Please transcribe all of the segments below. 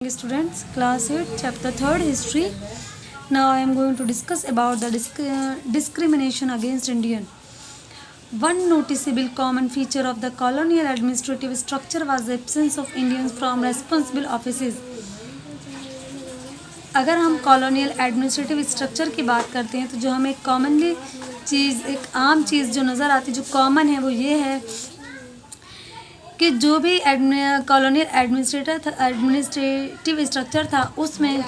Students, class 8, chapter 3rd, history. Now I am going to discuss about the discrimination against Indian. One noticeable common feature of the colonial administrative structure was the absence of Indians from responsible offices. अगर हम colonial administrative structure की बात करते हैं तो जो हमें commonly चीज़, एक आम चीज़ जो नज़र आती है, जो कॉमन है, वो ये है कि जो भी कॉलोनियल एडमिनिस्ट्रेटिव स्ट्रक्चर था उसमें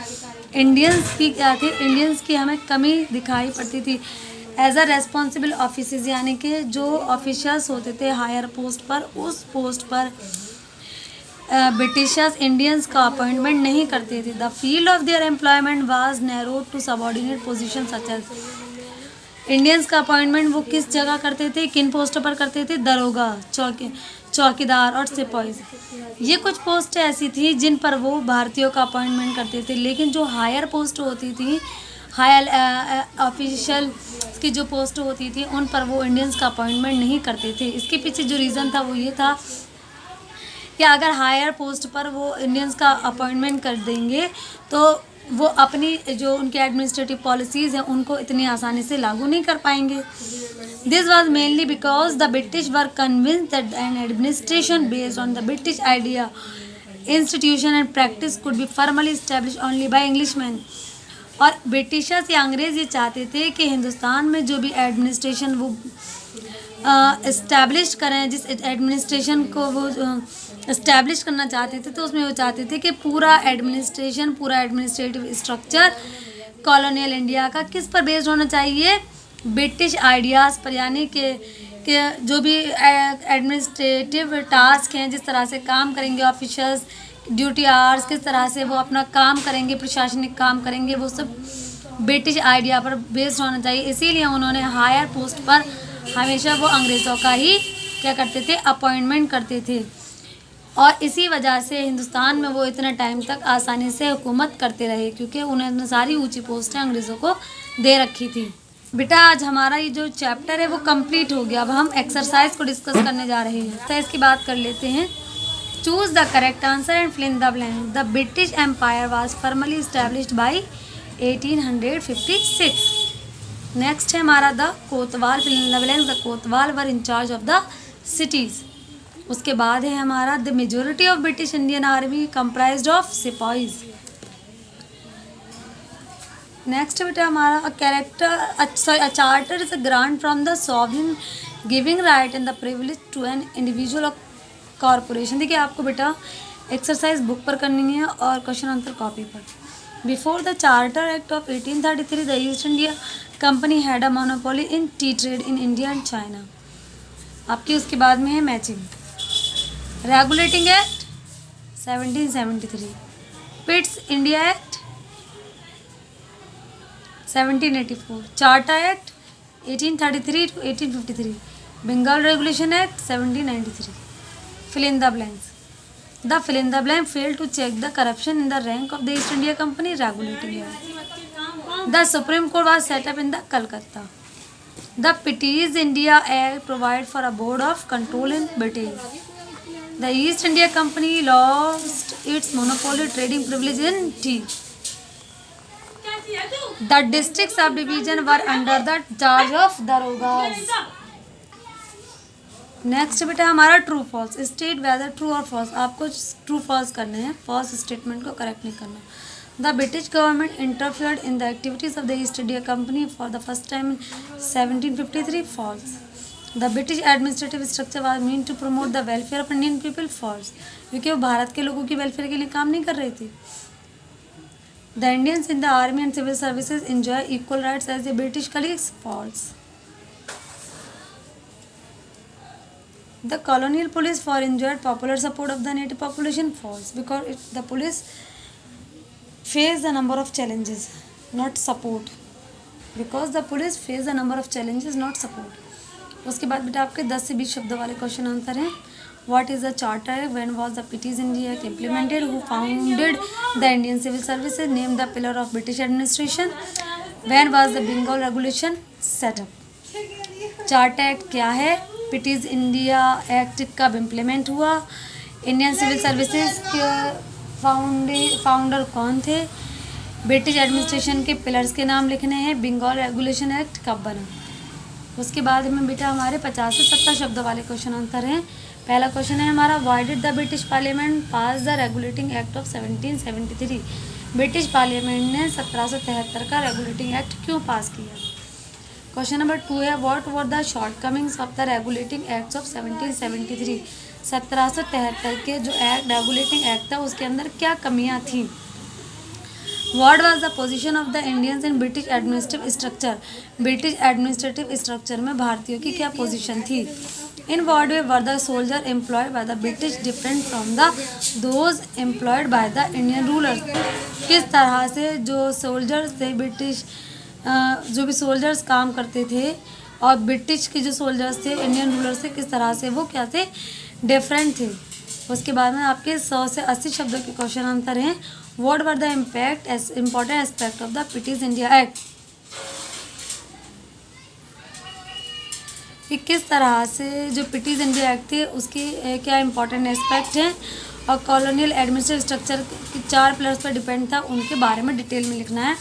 इंडियंस की क्या थी, इंडियंस की हमें कमी दिखाई पड़ती थी एज अ रेस्पॉन्सिबल ऑफिसेज, यानी कि जो ऑफिशियल्स होते थे हायर पोस्ट पर, उस पोस्ट पर ब्रिटिशर्स इंडियंस का अपॉइंटमेंट नहीं करते थे. The field of their employment was narrowed to subordinate position such as. Indians का अपॉइंटमेंट वो किस जगह करते थे, किन पोस्टों पर करते थे? दरोगा, चौकीदार और सिपाही. ये कुछ पोस्ट ऐसी थी जिन पर वो भारतीयों का अपॉइंटमेंट करते थे, लेकिन जो हायर पोस्ट होती थी, हायर ऑफिशियल की जो पोस्ट होती थी, उन पर वो इंडियंस का अपॉइंटमेंट नहीं करते थे. इसके पीछे जो रीज़न था वो ये था कि अगर हायर पोस्ट पर वो इंडियंस का अपॉइंटमेंट कर देंगे तो वो अपनी जो उनकी एडमिनिस्ट्रेटिव पॉलिसीज़ हैं उनको इतनी आसानी से लागू नहीं कर पाएंगे. This was mainly because the British were convinced that an administration based on the British idea, institution and practice could be formally establish only by Englishman. और ब्रिटिशर्स या अंग्रेज़ ये चाहते थे कि हिंदुस्तान में जो भी एडमिनिस्ट्रेशन वो इस्टेब्लिश करें, जिस एडमिनिस्ट्रेशन को वो इस्टेब्लिश करना चाहते थे, तो उसमें वो चाहते थे कि पूरा एडमिनिस्ट्रेटिव स्ट्रक्चर कॉलोनियल इंडिया का किस पर बेस्ड होना चाहिए? ब्रिटिश आइडियाज़ पर. यानी कि जो भी एडमिनिस्ट्रेटिव टास्क हैं, जिस तरह से काम करेंगे ऑफिसर्स, ड्यूटी आवर्स, किस तरह से वो अपना काम करेंगे, प्रशासनिक काम करेंगे, वो सब ब्रिटिश आइडिया पर बेस्ड होना चाहिए. इसीलिए उन्होंने हायर पोस्ट पर हमेशा वो अंग्रेज़ों का ही क्या करते थे, अपॉइंटमेंट करते थे. और इसी वजह से हिंदुस्तान में वो इतने टाइम तक आसानी से हुकूमत करते रहे, क्योंकि उन्होंने सारी ऊंची पोस्टें अंग्रेज़ों को दे रखी थी. बेटा, आज हमारा ये जो चैप्टर है वो कंप्लीट हो गया. अब हम एक्सरसाइज को डिस्कस करने जा रहे हैं. तो इसकी बात कर लेते हैं. Choose the correct answer and fill in the blank. The British empire was formally established by 1856. Next है हमारा the kotwal. Fill in the blank. The kotwal were in charge of the cities. उसके बाद है हमारा the majority of British Indian army comprised of sipahis. Next बेटा हमारा a charter is a grant from the sovereign giving right and the privilege to an individual और corporation. देखिए, आपको बेटा एक्सरसाइज बुक पर करनी है और क्वेश्चन आंसर कॉपी पर. Before the Charter Act of 1833 the East India Company had a monopoly in tea trade in India and China. आपकी उसके बाद में है matching. Regulating Act 1773, Pitt's India Act 1784, Charter Act 1833 to 1853, Bengal Regulation Act 1793. fill in the blanks. The fill in the blank failed to check the corruption in the rank of the East India Company regulating act. The Supreme Court was set up in the Calcutta. The British India Act provided for a board of control in Britain. The East India Company lost its monopoly trading privilege in tea. The districts of division were under the charge of darogas. Next बेटा हमारा true false. State whether true और false. आपको true false करने हैं, false statement को correct नहीं करना. The British government interfered in the activities of the East India Company for the first time in 1753. False. The British administrative structure was mean to promote the welfare of Indian people. False, क्योंकि वो भारत के लोगों की welfare के लिए काम नहीं कर रही थी. The Indians in the army and civil services enjoy equal rights as the British colleagues. False. The colonial police for enjoyed popular support of the native population. False, because the police faced a number of challenges, not support. Because the police faced a number of challenges, not support. उसके बाद बेटा आपके 10 से 20 शब्दों वाले question answer हैं. What is the charter? When was the British India Act implemented? Who founded the Indian Civil Services? Name the pillar of British administration. When was the Bengal Regulation set up? Charter act क्या है? British India act कब implement हुआ? Indian civil services founder कौन थे, British administration के pillars के नाम लिखने हैं, बंगाल रेगुलेशन एक्ट कब बना। उसके बाद में बेटा हमारे 50 से 70 शब्दों वाले क्वेश्चन आंसर हैं। पहला क्वेश्चन है हमारा, why did the British parliament pass the regulating act of 1773। British parliament ने 1773 का रेगुलेटिंग एक्ट क्यों पास किया। क्वेश्चन नंबर 2 है, what were the shortcomings of the regulating acts of 1773। 1773 के जो एक्ट रेगुलेटिंग एक्ट था उसके अंदर क्या कमियां थी। What was the position of the Indians in British administrative structure. British administrative structure में भारतीयों की क्या पोजीशन थी। In what way were the soldier employed by the British different from the those employed by the Indian rulers. किस तरह से जो soldiers थे ब्रिटिश जो भी सोल्जर्स काम करते थे और ब्रिटिश के जो सोल्जर्स थे इंडियन रूलर्स से किस तरह से वो क्या थे, डिफरेंट थे। उसके बाद में आपके 100 से 80 शब्दों के क्वेश्चन आंसर हैं। What were the important aspect of the British India act. कि किस तरह से जो ब्रिटिश इंडिया एक्ट थे उसके क्या इंपॉर्टेंट एस्पेक्ट हैं और कॉलोनियल एडमिनिस्ट्रेटिव स्ट्रक्चर के 4 पिलर्स पर डिपेंड था, उनके बारे में डिटेल में लिखना है।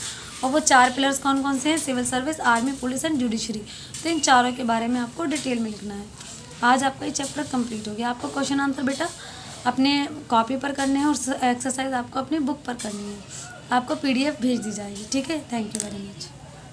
और वो 4 पिलर्स कौन कौन से हैं, civil service, army, police and judiciary. तो इन चारों के बारे में आपको डिटेल में लिखना है। आज आपका ये चैप्टर कंप्लीट हो गया। आपको क्वेश्चन आंसर बेटा अपने कॉपी पर करने हैं और एक्सरसाइज आपको अपनी बुक पर करनी है। आपको PDF भेज दी जाएगी। ठीक है, थैंक यू वेरी मच।